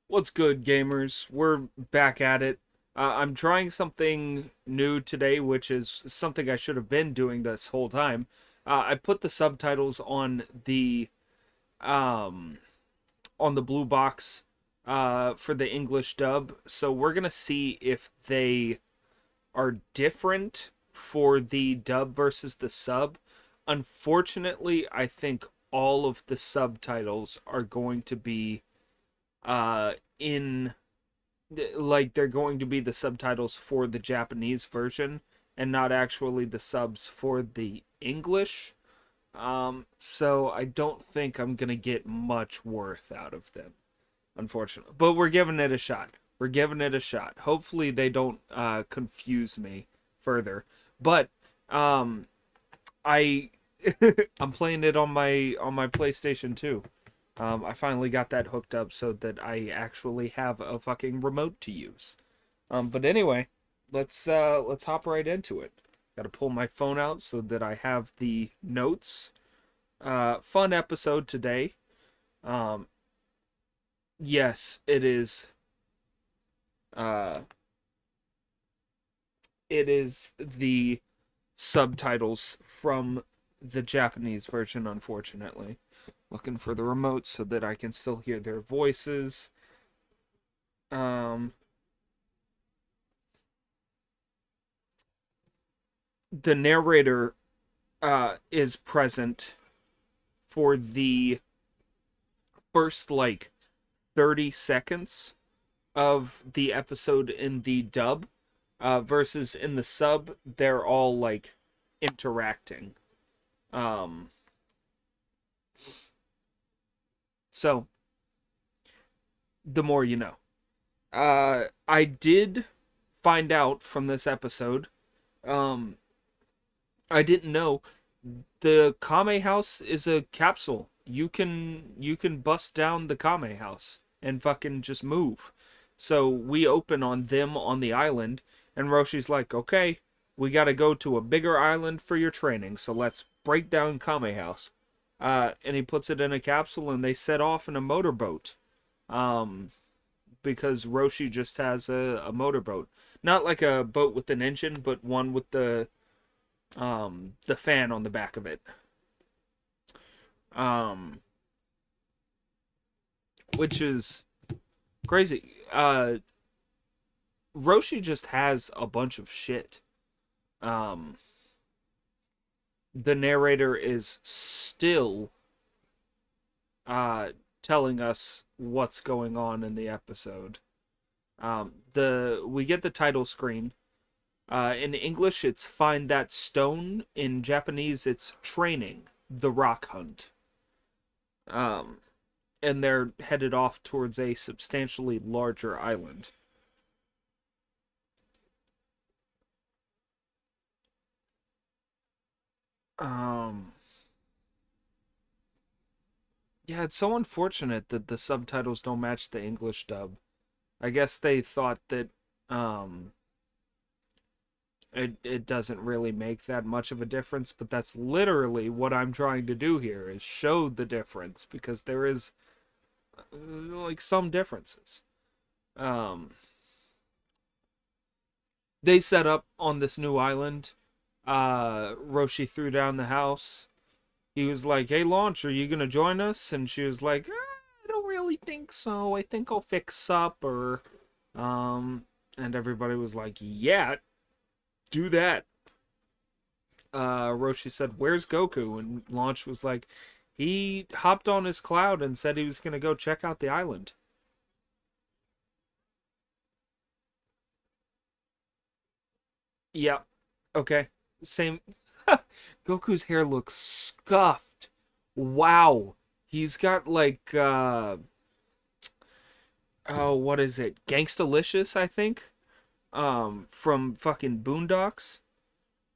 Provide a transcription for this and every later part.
What's good, gamers? We're back at it. I'm trying something new today, which is something I should have been doing this whole time. I put the subtitles um on the blue box for the English dub, so we're gonna see if they are different for the dub versus the sub. Unfortunately, I think all of the subtitles are going to be in like they're going to be the subtitles for the Japanese version and not actually the subs for the English. So I don't think I'm gonna get much worth out of them, unfortunately. But we're giving it a shot. We're giving it a shot. Hopefully they don't confuse me further. But um, I I'm playing it on my PlayStation 2. I finally got that hooked up so that I actually have a fucking remote to use. But anyway, let's hop right into it. Got to pull my phone out so that I have the notes. Fun episode today. Um, yes, it is. Uh, it is the subtitles from the Japanese version, unfortunately. Looking for the remote so that I can still hear their voices. Um, the narrator is present for the first like 30 seconds of the episode in the dub versus in the sub they're all like interacting. um so the more you know. I did find out from this episode, um I didn't know the Kame house is a capsule. You can bust down the Kame house and fucking just move. So we open on them on the island, and Roshi's like, "Okay, we got to go to a bigger island for your training. So let's break down Kame house." And he puts it in a capsule, and they set off in a motorboat. Um, because Roshi just has a motorboat, not like a boat with an engine, but one with the fan on the back of it. um which is crazy. Roshi just has a bunch of shit. um the narrator is still uh telling us what's going on in the episode. The we get the title screen. In English it's Find That Stone. In Japanese it's Training the Rock Hunt. um and they're headed off towards a substantially larger island. Um, yeah, it's so unfortunate that the subtitles don't match the English dub. I guess they thought that um, it doesn't really make that much of a difference, but that's literally what I'm trying to do here is show the difference because there is like some differences. Um, they set up on this new island. Roshi threw down the house. He was like, "Hey, Launch, are you gonna join us?" And she was like, "I don't really think so. I think I'll fix up." Or, and everybody was like, "Yeah, do that." Roshi said, "Where's Goku?" And Launch was like, "He hopped on his cloud and said he was gonna go check out the island." Yeah, okay, same. Goku's hair looks scuffed. Wow, he's got like oh, what is it? Gangstalicious, I think. From fucking Boondocks.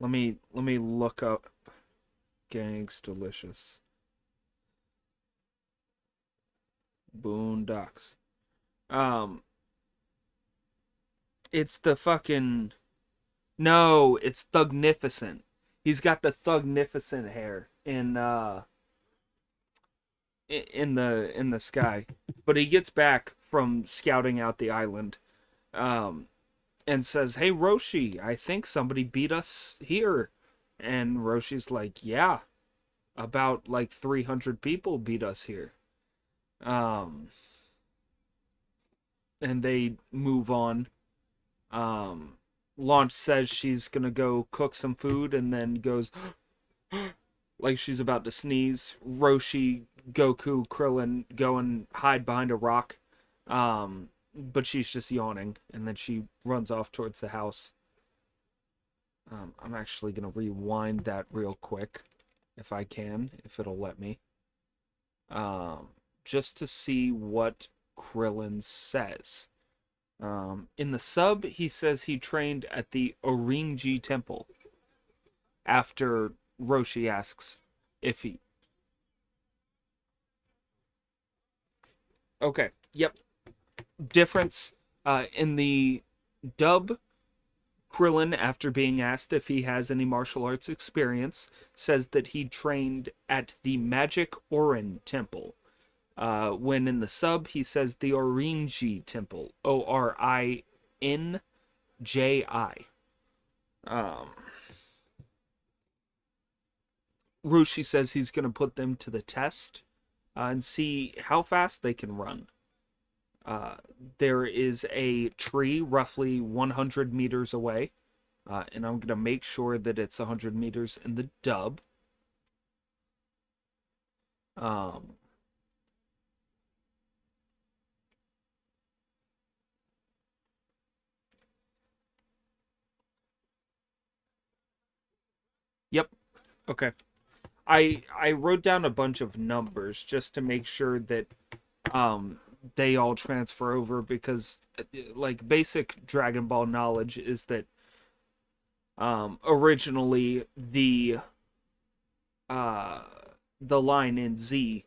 Let me look up Gangstalicious Boondocks. Um, it's the fucking no, it's Thugnificent. He's got the Thugnificent hair in the sky, but he gets back from scouting out the island, um, and says, "Hey Roshi, I think somebody beat us here." And Roshi's like, "Yeah, about like 300 people beat us here." Um, and they move on. Um, Launch says she's gonna go cook some food and then goes like she's about to sneeze. Roshi, Goku, Krillin go and hide behind a rock. But she's just yawning and then she runs off towards the house. I'm actually gonna rewind that real quick if I can, if it'll let me. Um, just to see what Krillin says. In the sub, he says he trained at the Orinji Temple after Roshi asks if he. Okay, yep. Difference in the dub, Krillin, after being asked if he has any martial arts experience, says that he trained at the Magic Orin Temple. When in the sub, he says the Orinji Temple. Orinji. Um, Roshi says he's going to put them to the test and see how fast they can run. Uh, there is a tree roughly 100 meters away, and I'm going to make sure that it's 100 meters in the dub. Um, yep. Okay. I wrote down a bunch of numbers just to make sure that um they all transfer over because like basic Dragon Ball knowledge is that originally uh the line in Z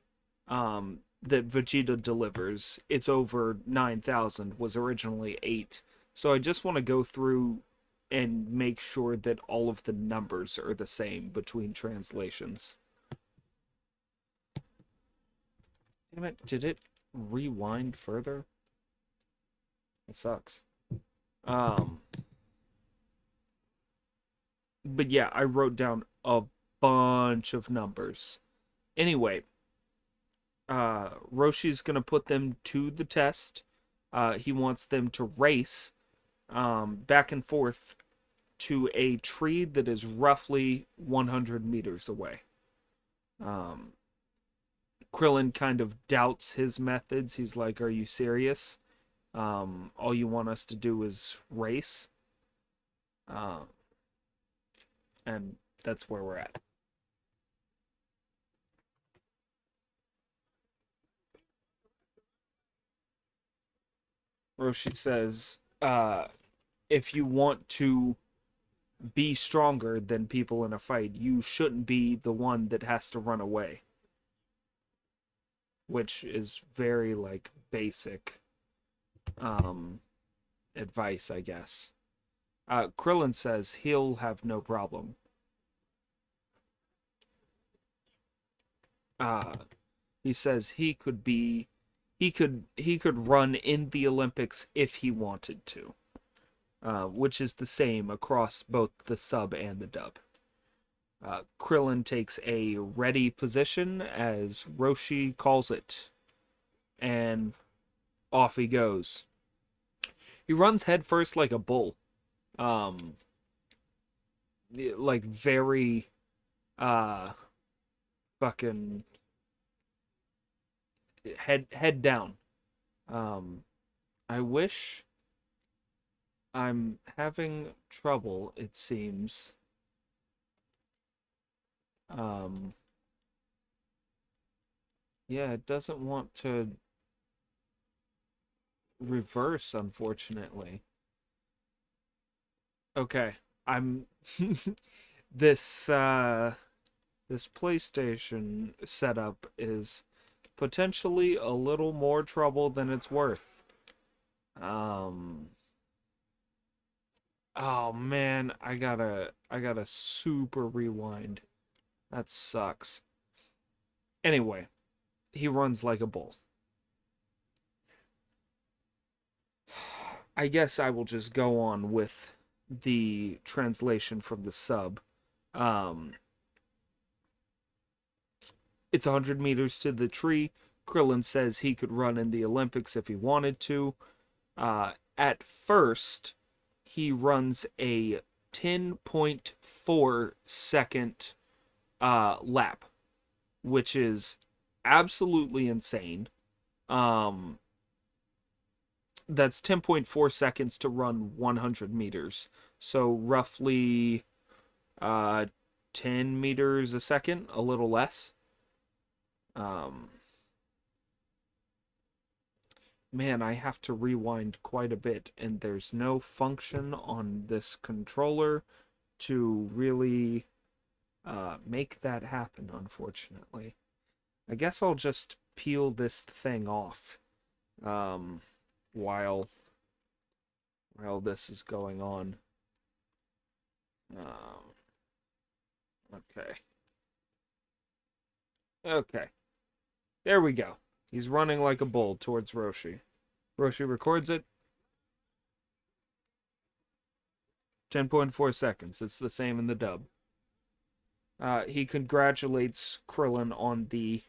that Vegeta delivers, it's over 9,000, was originally 8. So I just want to go through and make sure that all of the numbers are the same between translations. Damn it, did it rewind further? It sucks. Um but yeah, I wrote down a bunch of numbers. Anyway, Roshi's gonna put them to the test. He wants them to race back and forth to a tree that is roughly 100 meters away. Um, Krillin kind of doubts his methods. He's like, "Are you serious? All you want us to do is race?" Uh, and that's where we're at. Roshi says, if you want to be stronger than people in a fight, you shouldn't be the one that has to run away. Which is very, like, basic um, advice, I guess. Krillin says he'll have no problem. Uh, he says he could run in the Olympics if he wanted to, which is the same across both the sub and the dub. Krillin takes a ready position as Roshi calls it, and off he goes. He runs headfirst like a bull, um, like very uh fucking head down. Um, I wish I'm having trouble. It seems. Um, yeah, it doesn't want to reverse, unfortunately. Okay, I'm this this PlayStation setup is potentially a little more trouble than it's worth. Um, oh man, I gotta super rewind. That sucks. Anyway, he runs like a bull. I guess I will just go on with the translation from the sub. Um, it's 100 meters to the tree. Krillin says he could run in the Olympics if he wanted to. At first, he runs a 10.4 second lap, which is absolutely insane. Um, that's 10.4 seconds to run 100 meters. So roughly uh, 10 meters a second, a little less. Um, Man, I have to rewind quite a bit, and there's no function on this controller to really make that happen, unfortunately. I guess I'll just peel this thing off um, while this is going on. Um, okay. Okay. There we go. He's running like a bull towards Roshi. Roshi records it. 10.4 seconds. It's the same in the dub. He congratulates Krillin on the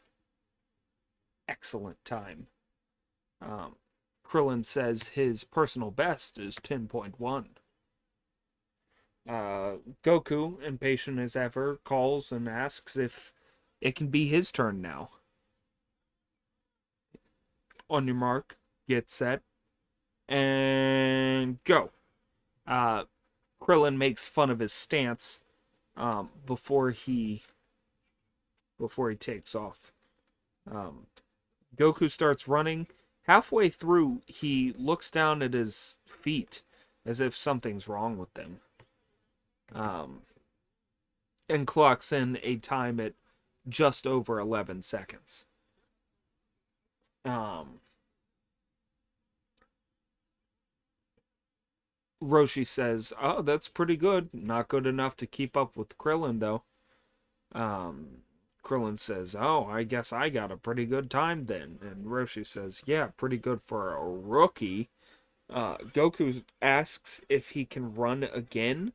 excellent time. Um, Krillin says his personal best is 10.1. Goku, impatient as ever, calls and asks if it can be his turn now. On your mark, get set, and go. Uh, Krillin makes fun of his stance before he takes off. Um, Goku starts running. Halfway through, he looks down at his feet as if something's wrong with them. And clocks in a time at just over 11 seconds. Roshi says, "Oh, that's pretty good. Not good enough to keep up with Krillin, though." Krillin says, "Oh, I guess I got a pretty good time then." And Roshi says, "Yeah, pretty good for a rookie." Goku asks if he can run again,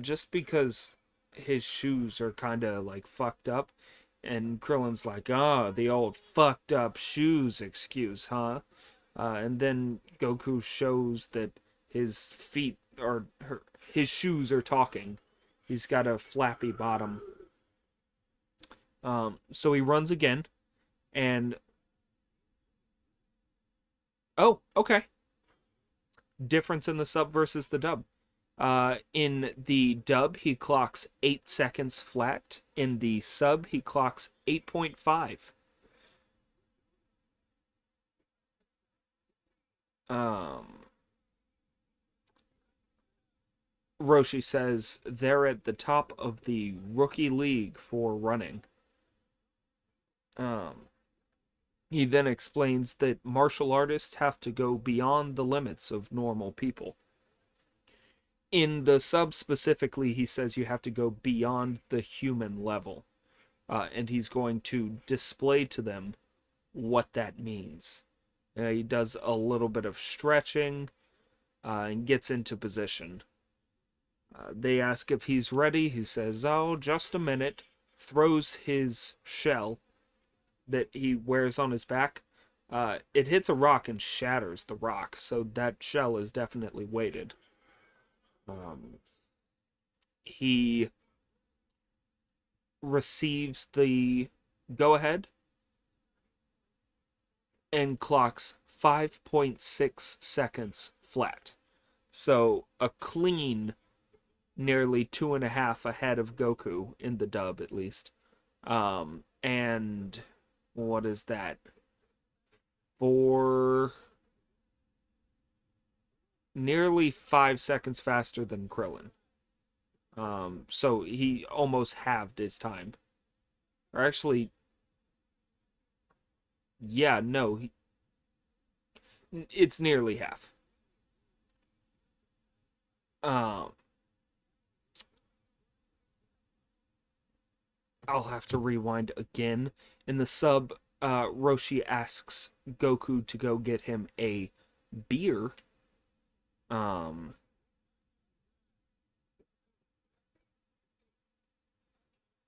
just because his shoes are kind of like fucked up. And Krillin's like, "Oh, the old fucked up shoes excuse, huh?" And then Goku shows that his feet his shoes are talking. He's got a flappy bottom. So he runs again, and oh, okay. Difference in the sub versus the dub. In the dub, he clocks 8 seconds flat. In the sub, he clocks 8.5. Roshi says they're at the top of the rookie league for running. Um, he then explains that martial artists have to go beyond the limits of normal people. In the sub specifically, he says you have to go beyond the human level. And he's going to display to them what that means. He does a little bit of stretching and gets into position. They ask if he's ready. He says, "Oh, just a minute." Throws his shell that he wears on his back. It hits a rock and shatters the rock, so that shell is definitely weighted. He receives the go ahead and clocks 5.6 seconds flat. So a clean nearly 2.5 ahead of Goku in the dub, at least. And what is that? For nearly 5 seconds faster than Krillin. So he almost halved his time. Or actually, yeah, no, it's nearly half. Um, I'll have to rewind again. In the sub, Roshi asks Goku to go get him a beer. Um,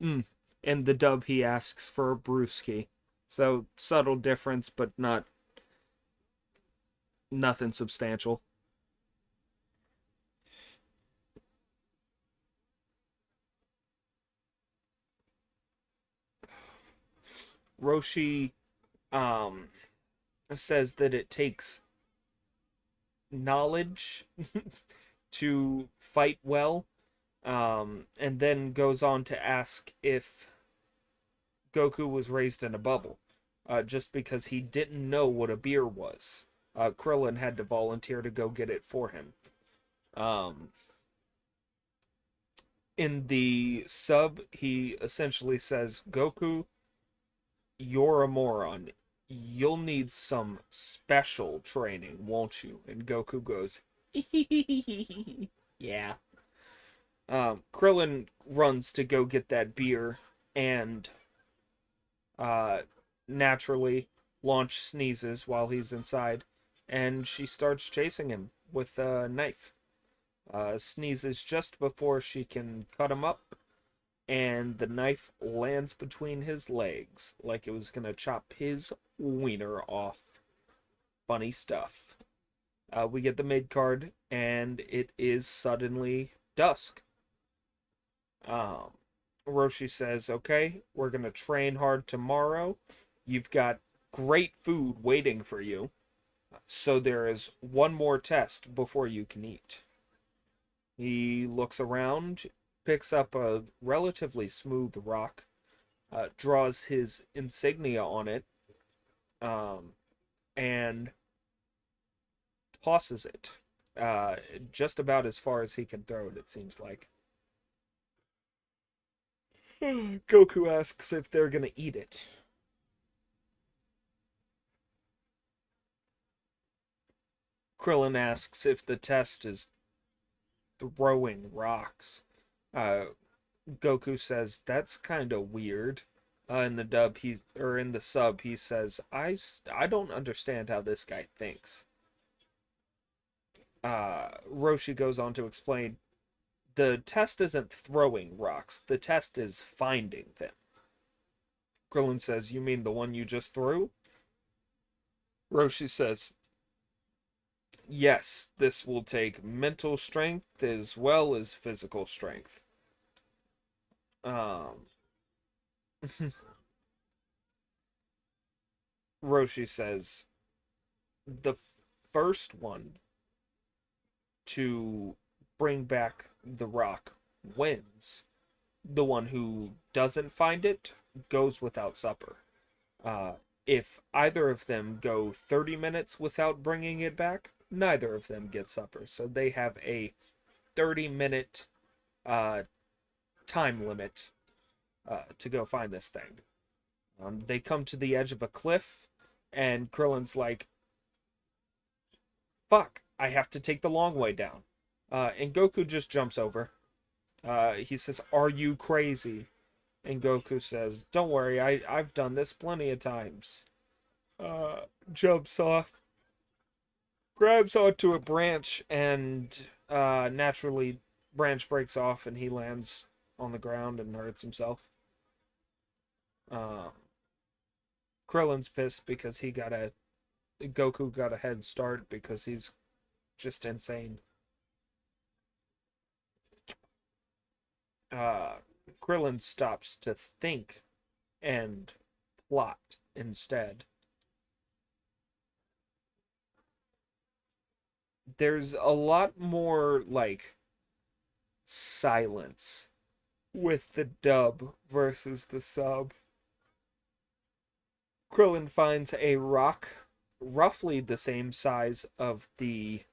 mm. In the dub, he asks for a brewski. So subtle difference, but not nothing substantial. Roshi um, says that it takes knowledge to fight well, and then goes on to ask if Goku was raised in a bubble, just because he didn't know what a beer was. Krillin had to volunteer to go get it for him. Um, in the sub, he essentially says, Goku, you're a moron. You'll need some special training, won't you? And Goku goes, yeah. Krillin runs to go get that beer and uh, naturally Launch sneezes while he's inside and she starts chasing him with a knife. Sneezes just before she can cut him up, and the knife lands between his legs like it was gonna chop his wiener off. Funny stuff. We get the mid card, and it is suddenly dusk. Um, Roshi says, "Okay, we're gonna train hard tomorrow. You've got great food waiting for you, so there is one more test before you can eat." He looks around, picks up a relatively smooth rock, draws his insignia on it, um, and tosses it. Just about as far as he can throw it, it seems like. Goku asks if they're gonna eat it. Krillin asks if the test is throwing rocks. Uh, Goku says that's kind of weird. In the dub, in the sub, he says, I don't understand how this guy thinks." Roshi goes on to explain the test isn't throwing rocks, the test is finding them. Krillin says, "You mean the one you just threw?" Roshi says, "Yes, this will take mental strength as well as physical strength." Um, Roshi says, "The first one to bring back the rock wins. The one who doesn't find it goes without supper. Uh, if either of them go 30 minutes without bringing it back, neither of them get supper. So they have a 30-minute uh, time limit to go find this thing." They come to the edge of a cliff, and Krillin's like, fuck, I have to take the long way down. And Goku just jumps over. He says, "Are you crazy?" And Goku says, "Don't worry, I've done this plenty of times." Jumps off, grabs onto a branch, and naturally, branch breaks off and he lands on the ground and hurts himself. Uh, Krillin's pissed because Goku got a head start because he's just insane. Uh, Krillin stops to think and plot instead. There's a lot more like silence with the dub versus the sub. Krillin finds a rock roughly the same size of the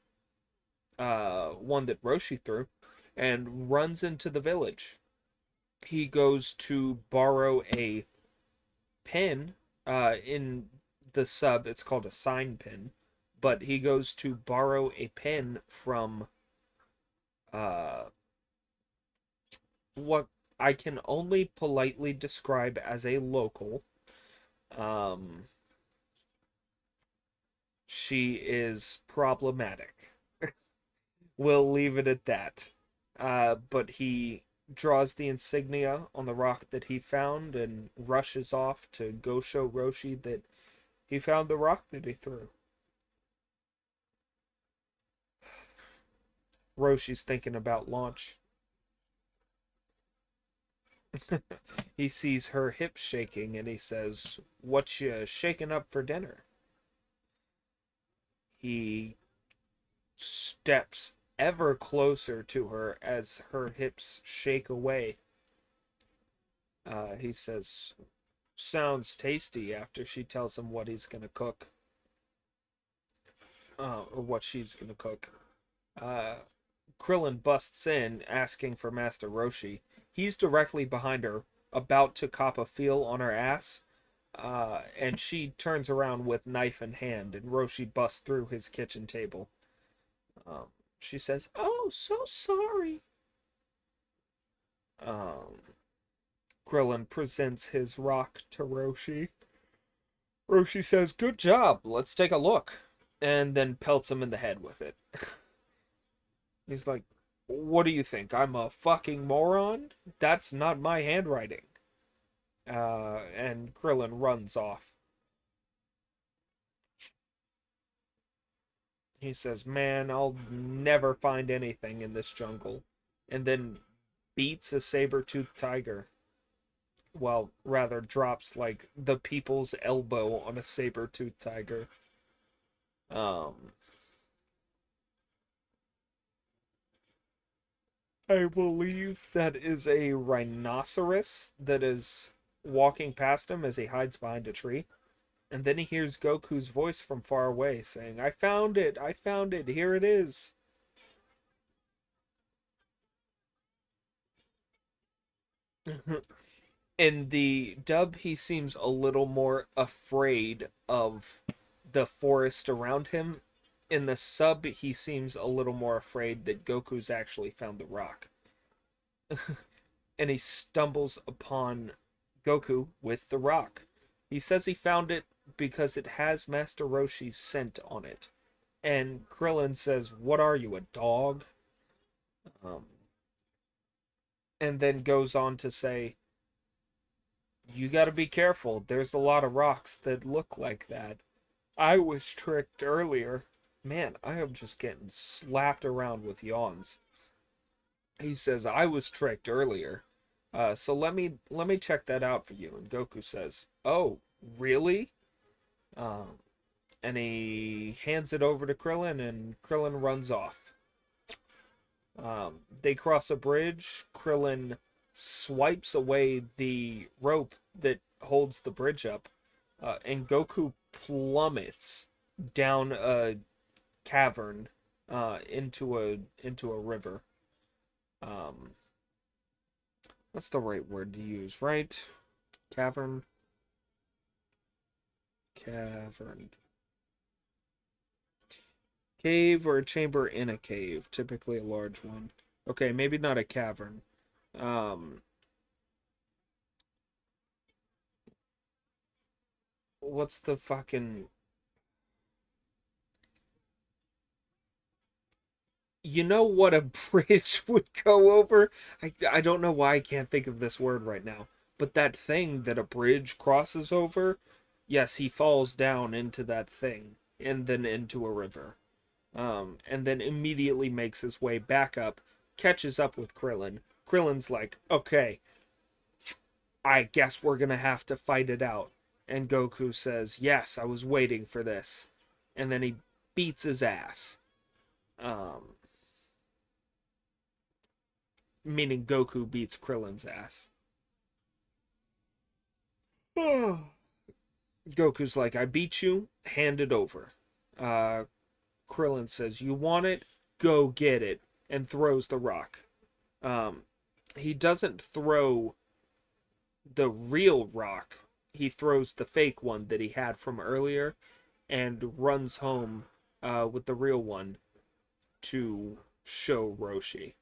one that Roshi threw and runs into the village. He goes to borrow a pin. In the sub, it's called a sign pin, but he goes to borrow a pin from uh, what I can only politely describe as a local. Um, she is problematic. We'll leave it at that. But he draws the insignia on the rock that he found and rushes off to go show Roshi that he found the rock that he threw. Roshi's thinking about launch. He sees her hips shaking and he says, "What you shaking up for dinner?" He steps ever closer to her as her hips shake away. He says, "Sounds tasty," after she tells him what he's gonna cook. Or what she's gonna cook. Uh, Krillin busts in, asking for Master Roshi. He's directly behind her, about to cop a feel on her ass. And she turns around with knife in hand, and Roshi busts through his kitchen table. Um, she says, "Oh, so sorry." Um, Krillin presents his rock to Roshi. Roshi says, "Good job, let's take a look," and then pelts him in the head with it. He's like, "What do you think? I'm a fucking moron? That's not my handwriting." And Krillin runs off. He says, "Man, I'll never find anything in this jungle." And then beats a saber-toothed tiger. Well, rather drops like the people's elbow on a saber-toothed tiger. Um, I believe that is a rhinoceros that is walking past him as he hides behind a tree. And then he hears Goku's voice from far away saying, "I found it! I found it! Here it is!" In the dub, he seems a little more afraid of the forest around him. In the sub, he seems a little more afraid that Goku's actually found the rock. And he stumbles upon Goku with the rock. He says he found it because it has Master Roshi's scent on it. And Krillin says, "What are you, a dog?" Um, and then goes on to say, "You gotta be careful. There's a lot of rocks that look like that. I was tricked earlier." Man, I am just getting slapped around with yawns. He says, "I was tricked earlier. So let me check that out for you." And Goku says, "Oh, really?" Um, and he hands it over to Krillin, and Krillin runs off. They cross a bridge. Krillin swipes away the rope that holds the bridge up, and Goku plummets down a cavern into a river. Um, that's the right word to use, right? Cavern, cavern, cave, or a chamber in a cave, typically a large one. Okay, maybe not a cavern. Um, what's the fucking you know what a bridge would go over? I don't know why I can't think of this word right now. But that thing that a bridge crosses over, yes, he falls down into that thing and then into a river. And then immediately makes his way back up, catches up with Krillin. Krillin's like, "Okay, I guess we're gonna have to fight it out." And Goku says, "Yes, I was waiting for this." And then he beats his ass. Um, Meaning Goku beats Krillin's ass. Goku's like, "I beat you, hand it over." Uh, Krillin says, "You want it? Go get it," and throws the rock. Um, he doesn't throw the real rock, he throws the fake one that he had from earlier and runs home with the real one to show Roshi.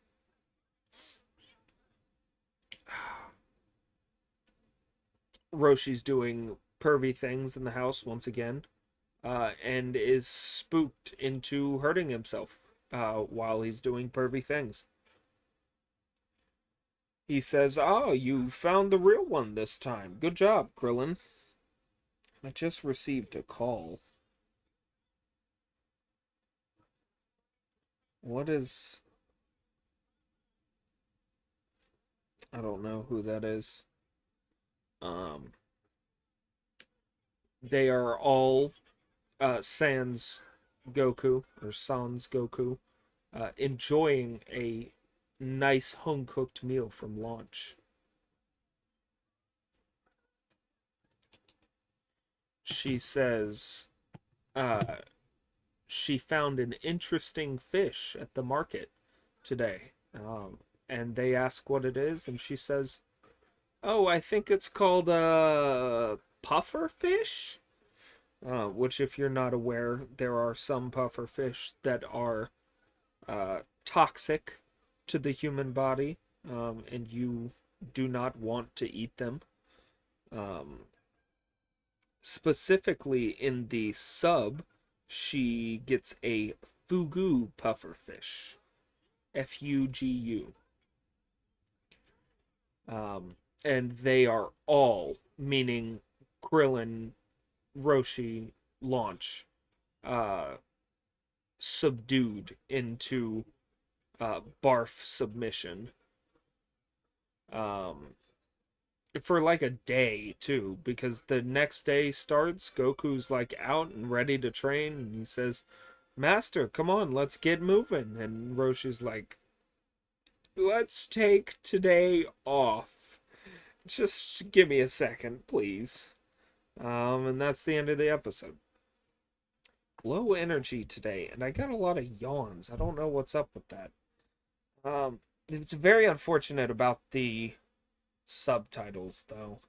Roshi's doing pervy things in the house once again, and is spooked into hurting himself. while he's doing pervy things. He says, "Oh, you found the real one this time. Good job, Krillin." I just received a call. What is... I don't know who that is. Um, they are all Sans Goku, or Sans Goku, enjoying a nice home cooked meal from launch. She says uh, she found an interesting fish at the market today. And they ask what it is, and she says, "Oh, I think it's called puffer fish." Which, if you're not aware, there are some puffer fish that are toxic to the human body, and you do not want to eat them. Um, Specifically in the sub, she gets a fugu pufferfish, Fugu, and they are all, meaning Krillin, Roshi, Launch, uh, subdued into barf submission. Um, for like a day too, because the next day starts, Goku's like out and ready to train, and he says, "Master, come on, let's get moving." And Roshi's like, "Let's take today off. Just give me a second, please." And that's the end of the episode. Low energy today, and I got a lot of yawns. I don't know what's up with that. It's very unfortunate about the subtitles, though.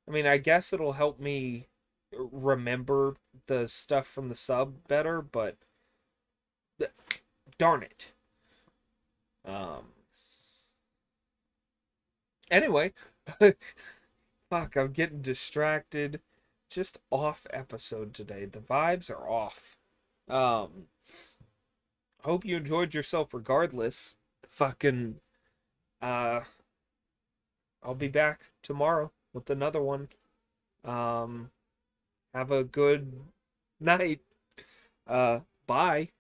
I mean, I guess it'll help me remember the stuff from the sub better, but darn it. Um. Anyway, fuck, I'm getting distracted. Just off episode today. The vibes are off. Um. Hope you enjoyed yourself regardless. Fucking. Uh. I'll be back tomorrow with another one. Um. Have a good night. Bye.